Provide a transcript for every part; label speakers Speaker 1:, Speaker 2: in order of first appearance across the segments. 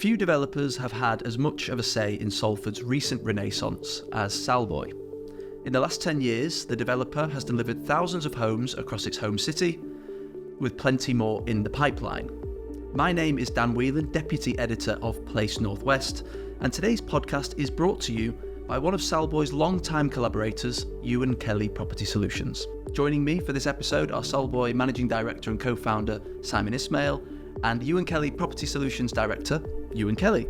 Speaker 1: Few developers have had as much of a say in Salford's recent renaissance as Salboy. In the last 10 years, the developer has delivered thousands of homes across its home city, with plenty more in the pipeline. My name is Dan Whelan, Deputy Editor of Place Northwest, and today's podcast is brought to you by one of Salboy's long-time collaborators, Euan Kellie Property Solutions. Joining me for this episode are Salboy Managing Director and Co-founder Simon Ismail and Euan Kellie Property Solutions Director, Euan Kellie.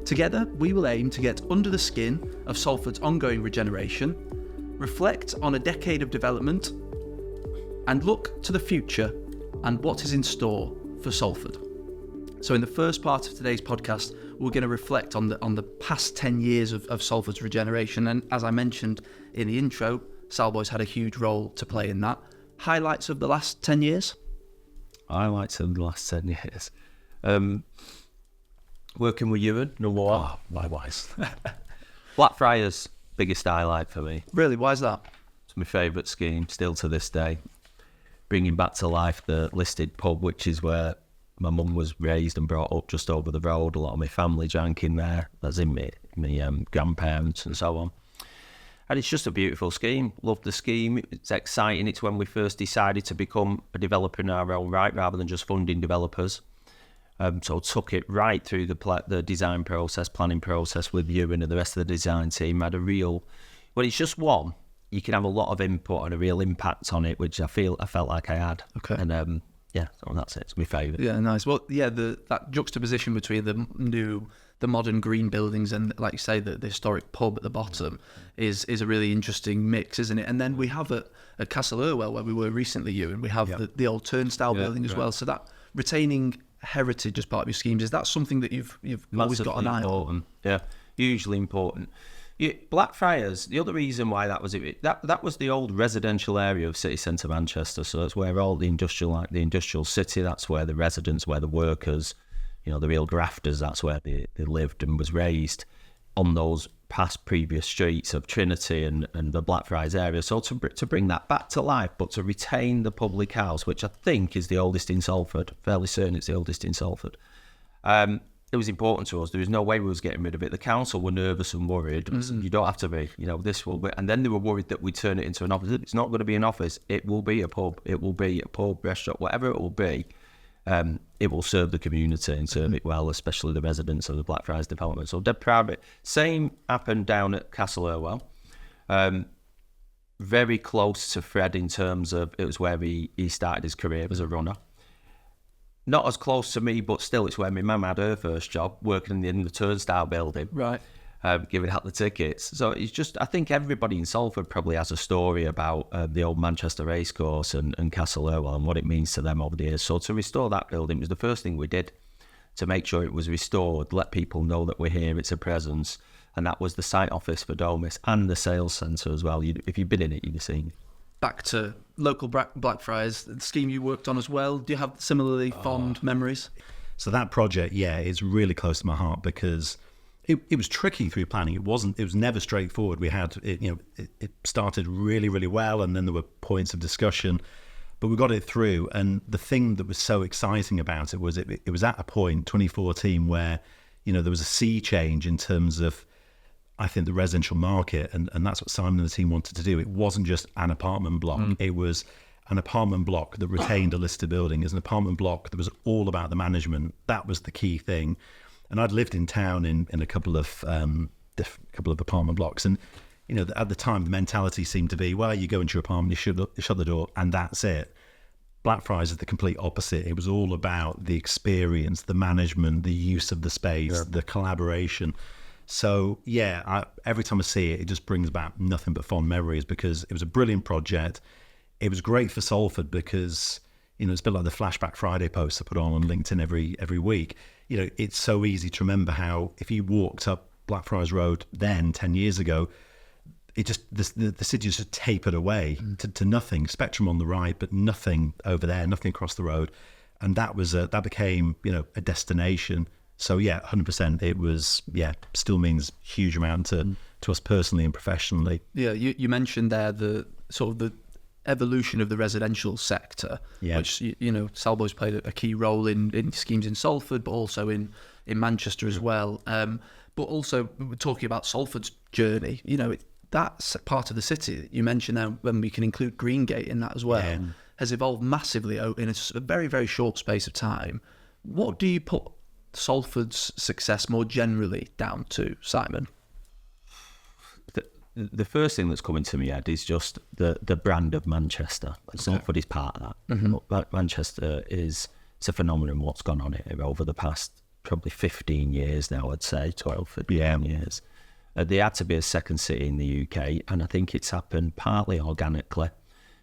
Speaker 1: Together, we will aim to get under the skin of Salford's ongoing regeneration, reflect on a decade of development, and look to the future and what is in store for Salford. So in the first part of today's podcast, we're going to reflect on the past 10 years of Salford's regeneration. And as I mentioned in the intro, Salboy's had a huge role to play in that. Highlights of the last 10 years?
Speaker 2: Highlights of the last 10 years. Working with Euan, number one.
Speaker 1: Oh, likewise.
Speaker 2: Friars, biggest highlight for me.
Speaker 1: Really? Why is that?
Speaker 2: It's my favourite scheme, still to this day. Bringing back to life the listed pub, which is where my mum was raised and brought up, just over the road. A lot of my family drank in there, as in my grandparents and so on. And it's just a beautiful scheme. Love the scheme. It's exciting. It's when we first decided to become a developer in our own right rather than just funding developers. So took it right through the design process, planning process with you and the rest of the design team. Had a real, well, it's just one. You can have a lot of input and a real impact on it, which I felt like I had.
Speaker 1: Okay.
Speaker 2: And so that's it. It's my favourite.
Speaker 1: Yeah, nice. Well, yeah, that juxtaposition between the modern green buildings and, like you say, the historic pub at the bottom is a really interesting mix, isn't it? And then we have at Castle Irwell, where we were recently, and we have the old turnstile building as well. So that retaining heritage as part of your schemes, is that something that you've always got an eye on?
Speaker 2: Yeah, hugely important. Friars, the other reason why that was it, that was the old residential area of city centre Manchester, so that's where all the industrial city, that's where the residents, where the workers, the real grafters, that's where they lived and was raised on those previous streets of Trinity and the Blackfriars area. So to bring that back to life, but to retain the public house, which I think is the oldest in Salford, fairly certain it's the oldest in Salford. It was important to us. There was no way we was getting rid of it. The council were nervous and worried. You don't have to be, this will be. And then they were worried that we'd turn it into an office. It's not going to be an office. It will be a pub. It will be a pub, restaurant, whatever it will be. It will serve the community and serve it well, especially the residents of the Blackfriars development. So dead proud of it. Same happened down at Castle Irwell. Very close to Fred in terms of it was where he started his career as a runner. Not as close to me, but still it's where my mum had her first job, working in the turnstile building.
Speaker 1: Right.
Speaker 2: Giving out the tickets. So it's just, I think everybody in Salford probably has a story about the old Manchester racecourse and Castle Irwell and what it means to them over the years. So to restore that building was the first thing we did, to make sure it was restored, let people know that we're here, it's a presence. And that was the site office for Domus and the sales centre as well. If you've been in it, you'd have seen it.
Speaker 1: Back to local Blackfriars, the scheme you worked on as well. Do you have similarly fond memories?
Speaker 3: So that project, is really close to my heart because it was tricky through planning. It was never straightforward. We had it started really, really well, and then there were points of discussion, but we got it through. And the thing that was so exciting about it was it was at a point, 2014, where there was a sea change in terms of, I think, the residential market, and that's what Simon and the team wanted to do. It wasn't just an apartment block. It was an apartment block that retained a listed building. It was an apartment block that was all about the management. That was the key thing. And I'd lived in town in a couple of apartment blocks, and at the time the mentality seemed to be, well, you go into your apartment, you shut the door, and that's it. Blackfriars is the complete opposite. It was all about the experience, the management, the use of the space, the collaboration. So every time I see it, it just brings back nothing but fond memories because it was a brilliant project. It was great for Salford because it's a bit like the Flashback Friday posts I put on LinkedIn every week. It's so easy to remember how if you walked up Blackfriars Road then 10 years ago, it just the city just tapered away to nothing. Spectrum on the right, but nothing over there, nothing across the road, and that became a destination. So 100%. It was still means huge amount to us personally and professionally.
Speaker 1: Yeah, you mentioned there the sort of evolution of the residential sector,
Speaker 3: Yeah.
Speaker 1: which, you know, Salboy's played a key role in schemes in Salford, but also in Manchester as well. But also, we're talking about Salford's journey. You know, that's part of the city that you mentioned now, when we can include Greengate in that as well, has evolved massively in a very, very short space of time. What do you put Salford's success more generally down to, Simon?
Speaker 2: The first thing that's coming to my head is just the brand of Manchester. Salford is part of that. But Manchester it's a phenomenon what's gone on here over the past probably 15 years now, I'd say, 12, 15 years. They had to be a second city in the UK, and I think it's happened partly organically,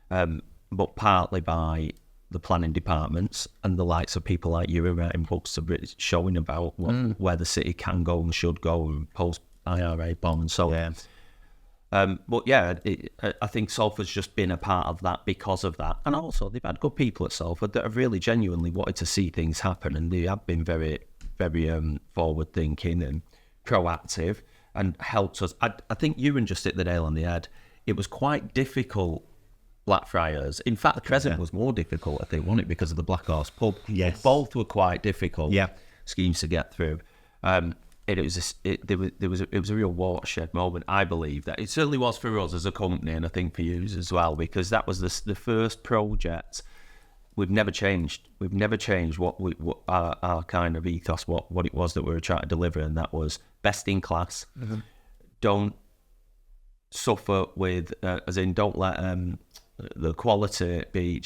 Speaker 2: but partly by the planning departments and the likes of people like you who are writing books showing about where the city can go and should go, and post-IRA bonds. So, but yeah, I think Salford's just been a part of that because of that. And also, they've had good people at Salford that have really genuinely wanted to see things happen, and they have been very, very forward-thinking and proactive and helped us. I think Euan just hit the nail on the head. It was quite difficult, Blackfriars. In fact, the Crescent was more difficult, I think, wasn't it, because of the Black Horse pub?
Speaker 3: Yes.
Speaker 2: Both were quite difficult schemes to get through. It was a real watershed moment, I believe. That it certainly was for us as a company, and I think for you as well, because that was the first project. We've never changed. We've never changed what our kind of ethos, what it was that we were trying to deliver, and that was best in class. Don't suffer with, as in, don't let the quality be.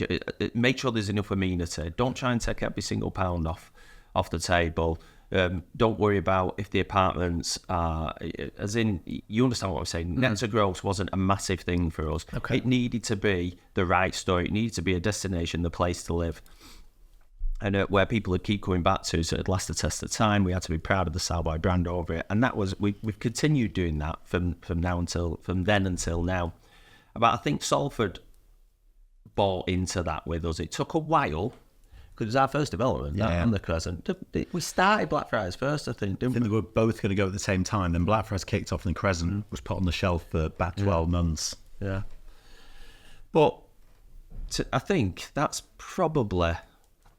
Speaker 2: Make sure there's enough amenity. Don't try and take every single pound off the table. Don't worry about if the apartments are, as in, you understand what I'm saying. Net to gross wasn't a massive thing for us.
Speaker 1: Okay.
Speaker 2: It needed to be the right story. It needed to be a destination, the place to live, and where people would keep coming back to, so it'd last the test of time. We had to be proud of the Salboy brand over it, and that was we've continued doing that from then until now. But I think Salford bought into that with us. It took a while, because it was our first development on the Crescent. We started Blackfriars first, I think, didn't we?
Speaker 3: They were both going to go at the same time. Then Blackfriars kicked off, and the Crescent was put on the shelf for about 12 months.
Speaker 2: Yeah. But I think that's probably,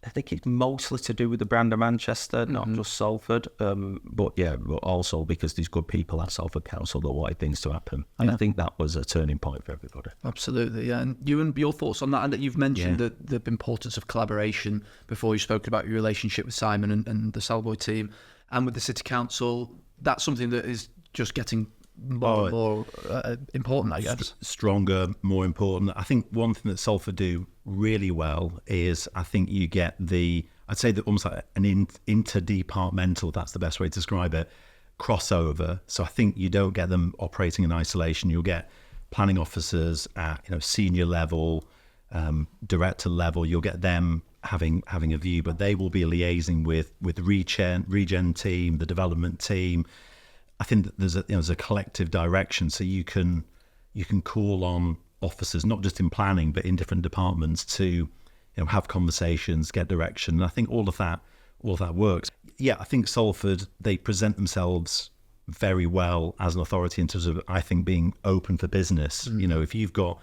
Speaker 2: I think it's mostly to do with the brand of Manchester, not just Salford. But also because there's good people at Salford Council that wanted things to happen. And I think that was a turning point for everybody.
Speaker 1: Absolutely, yeah. And Euan, your thoughts on that? And that you've mentioned the importance of collaboration before. You spoke about your relationship with Simon and the Salboy team, and with the City Council. That's something that is just getting more and more important, I guess.
Speaker 3: Stronger, more important. I think one thing that Salford do really well is, I think you get I'd say that almost like an interdepartmental, that's the best way to describe it, crossover. So I think you don't get them operating in isolation. You'll get planning officers at senior level, director level. You'll get them having a view, but they will be liaising with the regen team, the development team. I think that there's a collective direction, so you can call on officers, not just in planning but in different departments, to have conversations, get direction. And I think all of that works. Yeah, I think Salford, they present themselves very well as an authority in terms of, I think, being open for business. If you've got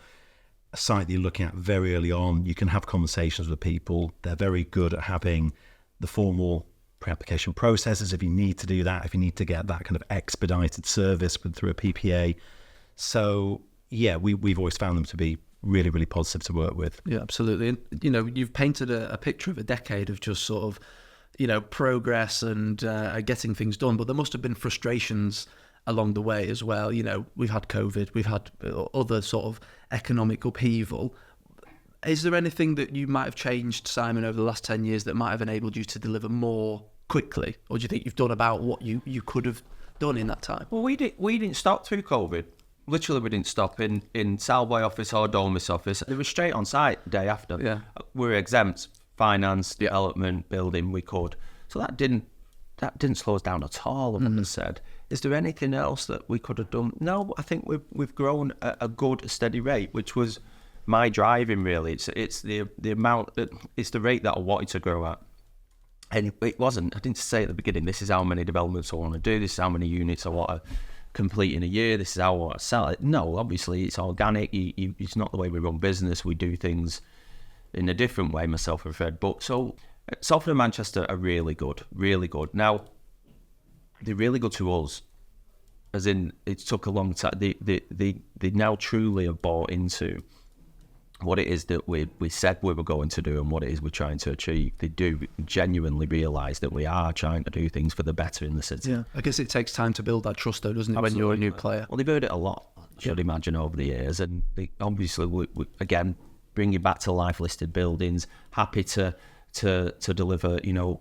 Speaker 3: a site that you're looking at very early on, you can have conversations with people. They're very good at having the formal pre-application processes if you need to do that, if you need to get that kind of expedited service through a PPA. So yeah, we've always found them to be really, really positive to work with.
Speaker 1: Yeah, absolutely. And you've painted a picture of a decade of just sort of progress and getting things done, but there must have been frustrations along the way as well. We've had COVID, we've had other sort of economic upheaval. Is there anything that you might have changed, Simon, over the last 10 years that might have enabled you to deliver more quickly? Or do you think you've done about what you could have done in that time?
Speaker 2: Well, we didn't stop through COVID. Literally, we didn't stop in Salboy office or Dolmis office. They were straight on site the day after.
Speaker 1: Yeah.
Speaker 2: We were exempt, finance, development, building, we could. So that didn't slow us down at all, I have said. Is there anything else that we could have done? No, I think we've grown at a good, steady rate, which was my driving, really. It's the amount, it's the rate that I wanted to grow at. And it wasn't, I didn't say at the beginning, this is how many developments I want to do, this is how many units I want to complete in a year. This is how I want to sell it. No, obviously it's organic. It's not the way we run business. We do things in a different way, myself and Fred. But so Salford and Manchester are really good, really good. Now, they're really good to us, as in it took a long time. They now truly have bought into what it is that we said we were going to do and what it is we're trying to achieve. They do genuinely realise that we are trying to do things for the better in the city.
Speaker 1: Yeah, I guess it takes time to build that trust, though, doesn't it, when you're a new player?
Speaker 2: Well, they've heard it a lot, I should imagine, over the years. And they, obviously, we again, bringing back to life listed buildings, happy to deliver, you know,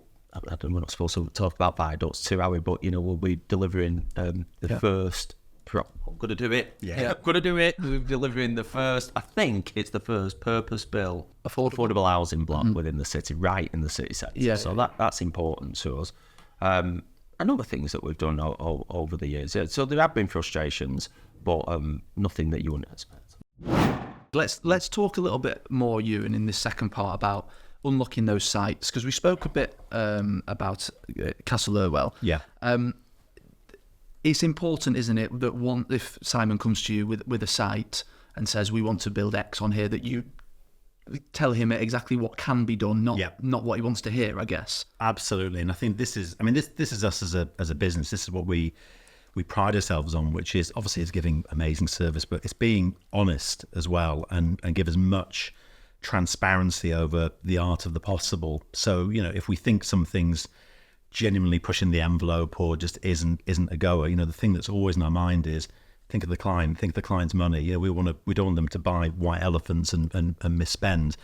Speaker 2: we're not supposed to talk about viaducts too, are we? But, you know, we'll be delivering the first... I'm going to do it. Yeah. I'm going to do it. We're delivering the first, I think it's the first purpose-built affordable housing block within the city, right in the city centre.
Speaker 1: Yeah.
Speaker 2: So that's important to us. And other things that we've done over the years. Yeah. So there have been frustrations, but nothing that you wouldn't expect.
Speaker 1: Let's talk a little bit more, Euan, in this second part about unlocking those sites, because we spoke a bit about Castle Irwell.
Speaker 3: Yeah.
Speaker 1: It's important, isn't it, that if Simon comes to you with a site and says, we want to build X on here, that you tell him exactly what can be done, not what he wants to hear, I guess.
Speaker 3: Absolutely. And I think this is us as a business. This is what we pride ourselves on, which is obviously it's giving amazing service, but it's being honest as well and give as much transparency over the art of the possible. So, you know, if we think some things genuinely pushing the envelope or just isn't a goer, you know, the thing that's always in our mind is think of the client, think of the client's money. You know, we don't want them to buy white elephants and misspend.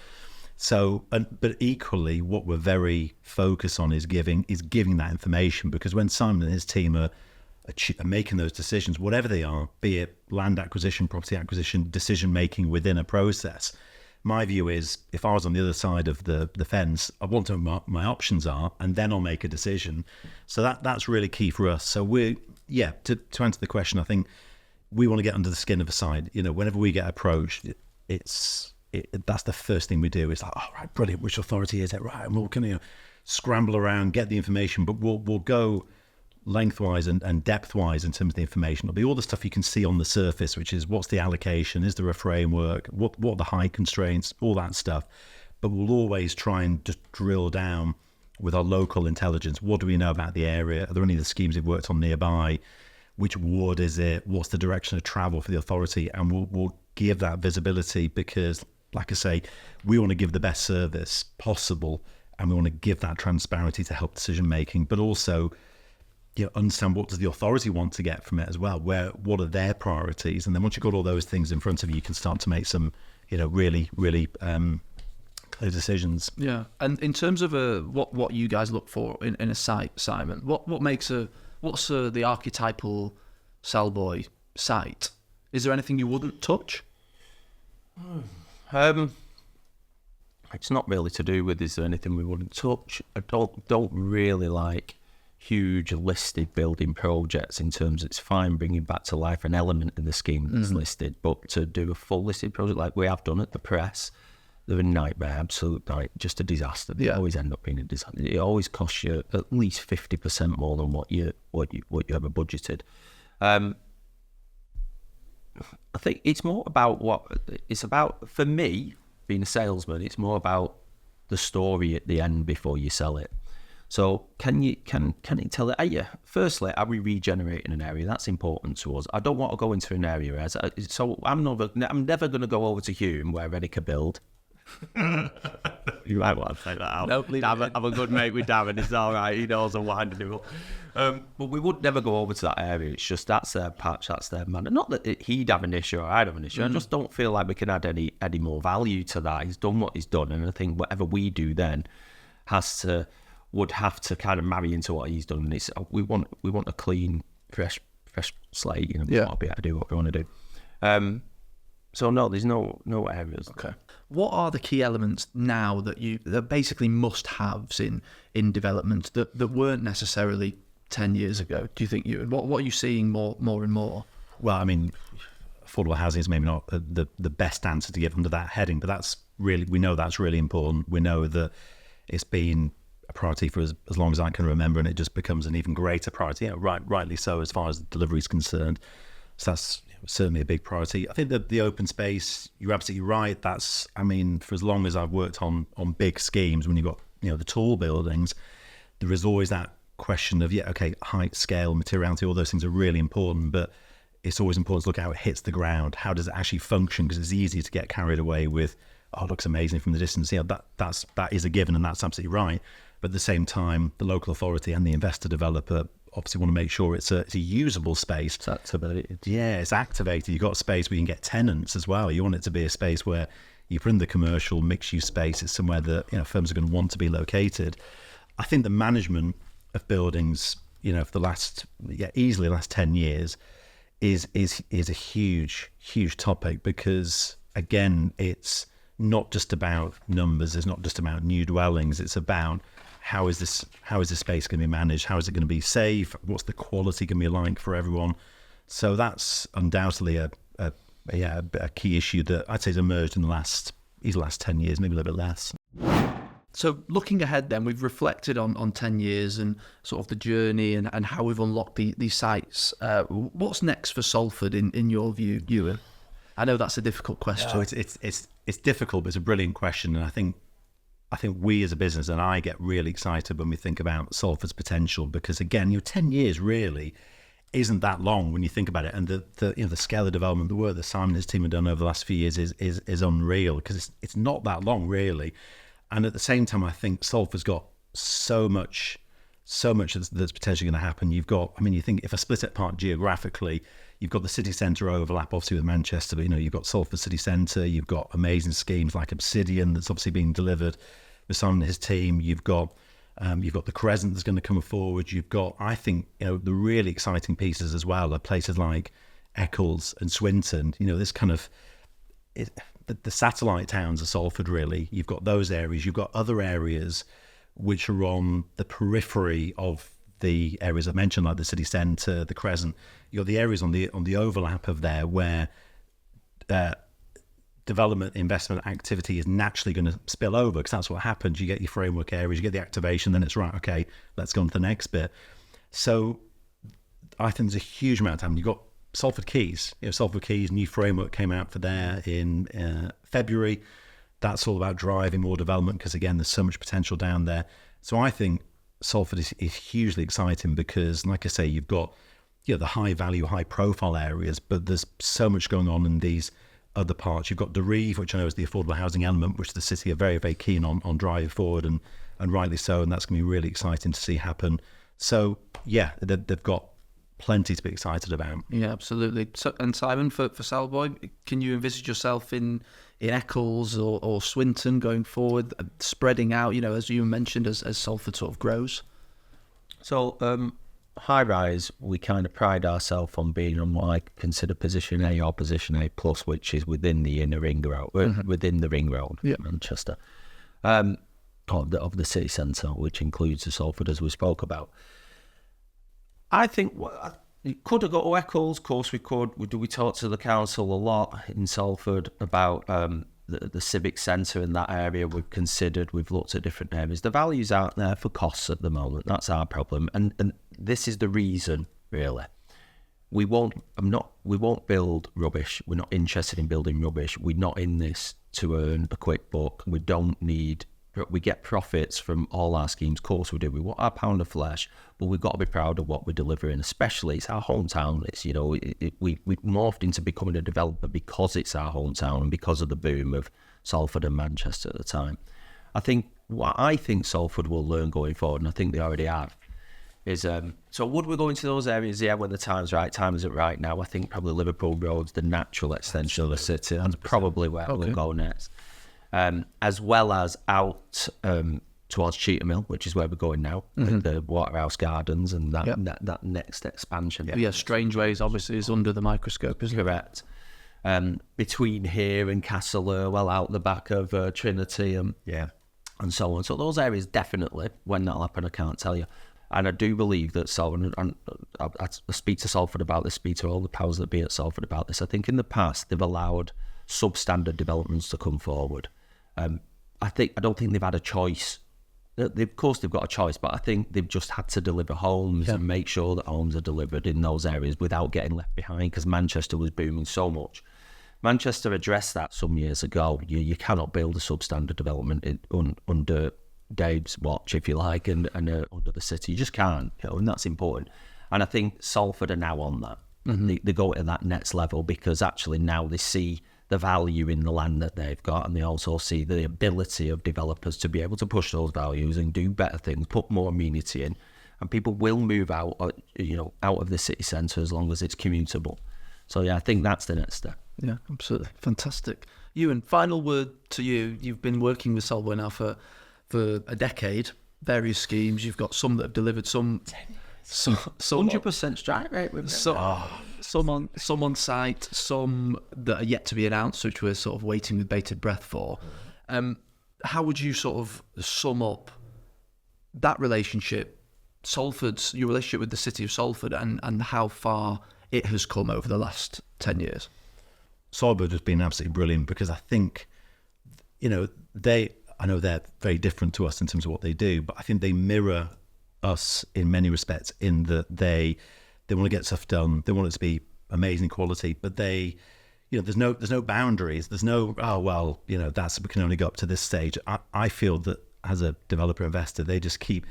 Speaker 3: So, but equally, what we're very focused on is giving that information, because when Simon and his team are making those decisions, whatever they are, be it land acquisition, property acquisition, decision making within a process, my view is, if I was on the other side of the fence, I want to know what my options are, and then I'll make a decision. So that's really key for us. So to answer the question, I think we want to get under the skin of a site. You know, whenever we get approached, that's the first thing we do. It's like, oh, right, brilliant, which authority is it? Right, and we'll kind of scramble around, get the information, but we'll go lengthwise and depthwise in terms of the information. It'll be all the stuff you can see on the surface, which is what's the allocation, is there a framework, what are the height constraints, all that stuff. But we'll always try and just drill down with our local intelligence. What do we know about the area? Are there any of the schemes we've worked on nearby? Which ward is it? What's the direction of travel for the authority? And we'll give that visibility, because, like I say, we want to give the best service possible, and we want to give that transparency to help decision making, but also, you know, understand what does the authority want to get from it as well. What are their priorities? And then once you've got all those things in front of you, you can start to make some, you know, really clear decisions.
Speaker 1: Yeah. And in terms of what you guys look for in a site, Simon, what's the archetypal Salboy site? Is there anything you wouldn't touch?
Speaker 2: It's not really to do with is there anything we wouldn't touch. I don't really like huge listed building projects, in terms of it's fine bringing back to life an element in the scheme that's listed, but to do a full listed project like we have done at the Press, they're a nightmare, absolute night, just a disaster. They always end up being a disaster. It always costs you at least 50% more than what you ever budgeted. I think it's more about for me, being a salesman, it's more about the story at the end before you sell it. So can you tell it? Firstly, are we regenerating an area? That's important to us. I don't want to go into an area so I'm never going to go over to Hume where Ready can build. You might want to take that out.
Speaker 1: No, leave it in.
Speaker 2: I'm a good mate with Darren. It's all right. He knows I'm winding him up. But we would never go over to that area. It's just that's their patch, that's their man. Not that he'd have an issue or I'd have an issue. I just don't feel like we can add any more value to that. He's done what he's done, and I think whatever we do then would have to kind of marry into what he's done. And it's we want a clean, fresh slate. You know, we want to be able to do what we want to do. So no, there's no areas.
Speaker 1: Okay. What are the key elements now that basically must-haves in development that weren't necessarily 10 years ago? Do you think what are you seeing more and more?
Speaker 3: Well, I mean, affordable housing is maybe not the best answer to give under that heading, but we know that's really important. We know that it's been a priority for as long as I can remember, and it just becomes an even greater priority. Rightly so as far as delivery is concerned. So that's certainly a big priority. I think that the open space, you're absolutely right. That's, I mean, for as long as I've worked on big schemes, when you've got, the tall buildings, there is always that question of, height, scale, materiality, all those things are really important, but it's always important to look at how it hits the ground. How does it actually function? Because it's easy to get carried away with, oh, it looks amazing from the distance. That is a given, and that's absolutely right. But at the same time, the local authority and the investor developer obviously want to make sure it's a usable space.
Speaker 2: It's activated.
Speaker 3: Yeah, it's activated. You've got a space where you can get tenants as well. You want it to be a space where you put in the commercial mixed-use space. It's somewhere that firms are going to want to be located. I think the management of buildings, for the last easily the last 10 years, is a huge topic, because again, it's not just about numbers. It's not just about new dwellings. It's about how is this space going to be managed? How is it going to be safe? What's the quality going to be like for everyone? So that's undoubtedly a key issue that I'd say has emerged in the last 10 years, maybe a little bit less.
Speaker 1: So looking ahead then, we've reflected on 10 years and sort of the journey and how we've unlocked these sites. What's next for Salford in your view, Euan? I know that's a difficult question.
Speaker 3: Oh, it's difficult, but it's a brilliant question. And I think we as a business, and I get really excited when we think about Salford's potential, because again, 10 years really isn't that long when you think about it. And the scale of development, the work that Simon and his team have done over the last few years is unreal, because it's not that long really. And at the same time, I think Salford's got so much that's potentially going to happen. You've got, you think if I split it apart geographically, you've got the city centre overlap obviously with Manchester, but you've got Salford city centre, you've got amazing schemes like Obsidian that's obviously being delivered with Simon and his team. You've got the Crescent that's going to come forward. You've got, I think, the really exciting pieces as well are places like Eccles and Swinton. This kind of the satellite towns of Salford really. You've got those areas. You've got other areas which are on the periphery of the areas I mentioned, like the city centre, the Crescent. You've got the areas on the overlap of there where development investment activity is naturally going to spill over, because that's what happens. You get your framework areas, you get the activation, then it's right, okay, let's go on to the next bit. So I think there's a huge amount of time. You've got Salford Quays. Salford Quays, new framework came out for there in February. That's all about driving more development, because again, there's so much potential down there. So I think Salford is hugely exciting, because like I say, you've got the high value, high profile areas, but there's so much going on in these other parts. You've got the Reeve, which I know is the affordable housing element, which the city are very, very keen on driving forward, and rightly so, and that's going to be really exciting to see happen. So yeah, they've got plenty to be excited about.
Speaker 1: Yeah, absolutely. So, and Simon, for Salboy, can you envisage yourself in Eccles or Swinton going forward, spreading out, as you mentioned, as Salford sort of grows?
Speaker 2: So high rise, we kind of pride ourselves on being on what I consider position A or position A plus, which is within the inner ring road, within the ring road, Manchester, of the city centre, which includes the Salford, as we spoke about. I think could have got to Eccles. Of course, we could. We talked to the council a lot in Salford about the civic centre in that area. We've considered. We've looked at different areas. The values aren't there for costs at the moment. That's our problem, and this is the reason, really. We won't build rubbish. We're not interested in building rubbish. We're not in this to earn a quick buck. We don't need. We get profits from all our schemes. Of course we do. We want our pound of flesh, but we've got to be proud of what we're delivering. Especially, it's our hometown. It's we morphed into becoming a developer because it's our hometown and because of the boom of Salford and Manchester at the time. I think Salford will learn going forward, and I think they already have, is so would we go into those areas? Yeah, when the time's right. Time isn't right now. I think probably Liverpool Road's the natural extension of the city, and probably where we'll go next. As well as out towards Cheetham Hill, which is where we're going now, with the Waterhouse Gardens and that next expansion.
Speaker 1: Yeah, Strangeways obviously is under the microscope, isn't it?
Speaker 2: Correct. Between here and Castle Irwell, out the back of Trinity and so on. So those areas, definitely, when that'll happen, I can't tell you. And I do believe that Salford, and I speak to Salford about this, speak to all the powers that be at Salford about this. I think in the past they've allowed substandard developments to come forward. I don't think they've had a choice. of course they've got a choice, but I think they've just had to deliver homes and make sure that homes are delivered in those areas without getting left behind, because Manchester was booming so much. Manchester addressed that some years ago. You cannot build a substandard development under Dave's watch, if you like, and under the city. You just can't, and that's important. And I think Salford are now on that. They go to that next level because actually now they see the value in the land that they've got, and they also see the ability of developers to be able to push those values and do better things, put more amenity in, and people will move out, out of the city centre as long as it's commutable. So yeah, I think that's the next step.
Speaker 1: Yeah, absolutely. Fantastic. Euan, final word to you. You've been working with Salboy now for a decade, various schemes. You've got some that have delivered, some
Speaker 2: 100% strike rate with
Speaker 1: some on site, some that are yet to be announced, which we're sort of waiting with bated breath for. How would you sort of sum up that relationship, Salford's, your relationship with the city of Salford, and how far it has come over the last 10 years?
Speaker 3: Salford has been absolutely brilliant because I think, I know they're very different to us in terms of what they do, but I think they mirror us in many respects in that they want to get stuff done. They want it to be amazing quality, but they, there's no boundaries. There's no, we can only go up to this stage. I feel that as a developer investor, they keep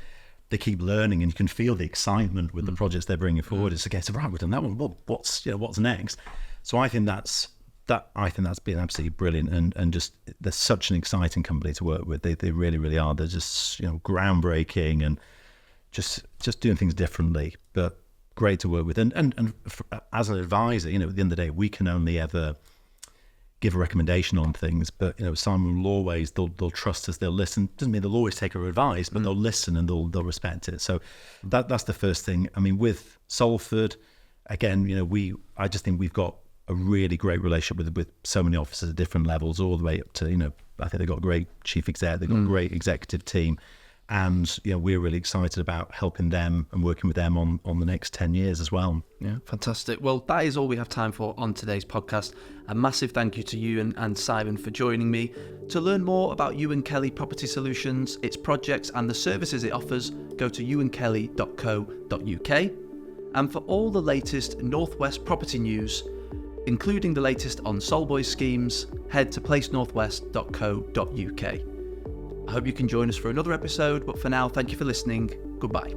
Speaker 3: learning, and you can feel the excitement with the projects they're bringing forward. It's a case of, right, we've done that one. Well, what's next? So I think that's been absolutely brilliant, and just they're such an exciting company to work with. They really, really are. They're just groundbreaking and just doing things differently, but great to work with. And as an advisor, at the end of the day, we can only ever give a recommendation on things, but Simon will always, they'll trust us, they'll listen. Doesn't mean they'll always take our advice, but they'll listen and they'll respect it. So that's the first thing. I mean, with Salford, again, I just think we've got a really great relationship with so many officers at different levels, all the way up to, I think they've got a great chief exec, they've got a great executive team. And we're really excited about helping them and working with them on the next 10 years as well.
Speaker 1: Yeah, fantastic. Well, that is all we have time for on today's podcast. A massive thank you to you and Simon for joining me. To learn more about Euan Kellie Property Solutions, its projects and the services it offers, go to euankellie.co.uk. And for all the latest Northwest property news, including the latest on Salboy schemes, head to placenorthwest.co.uk. I hope you can join us for another episode, but for now, thank you for listening. Goodbye.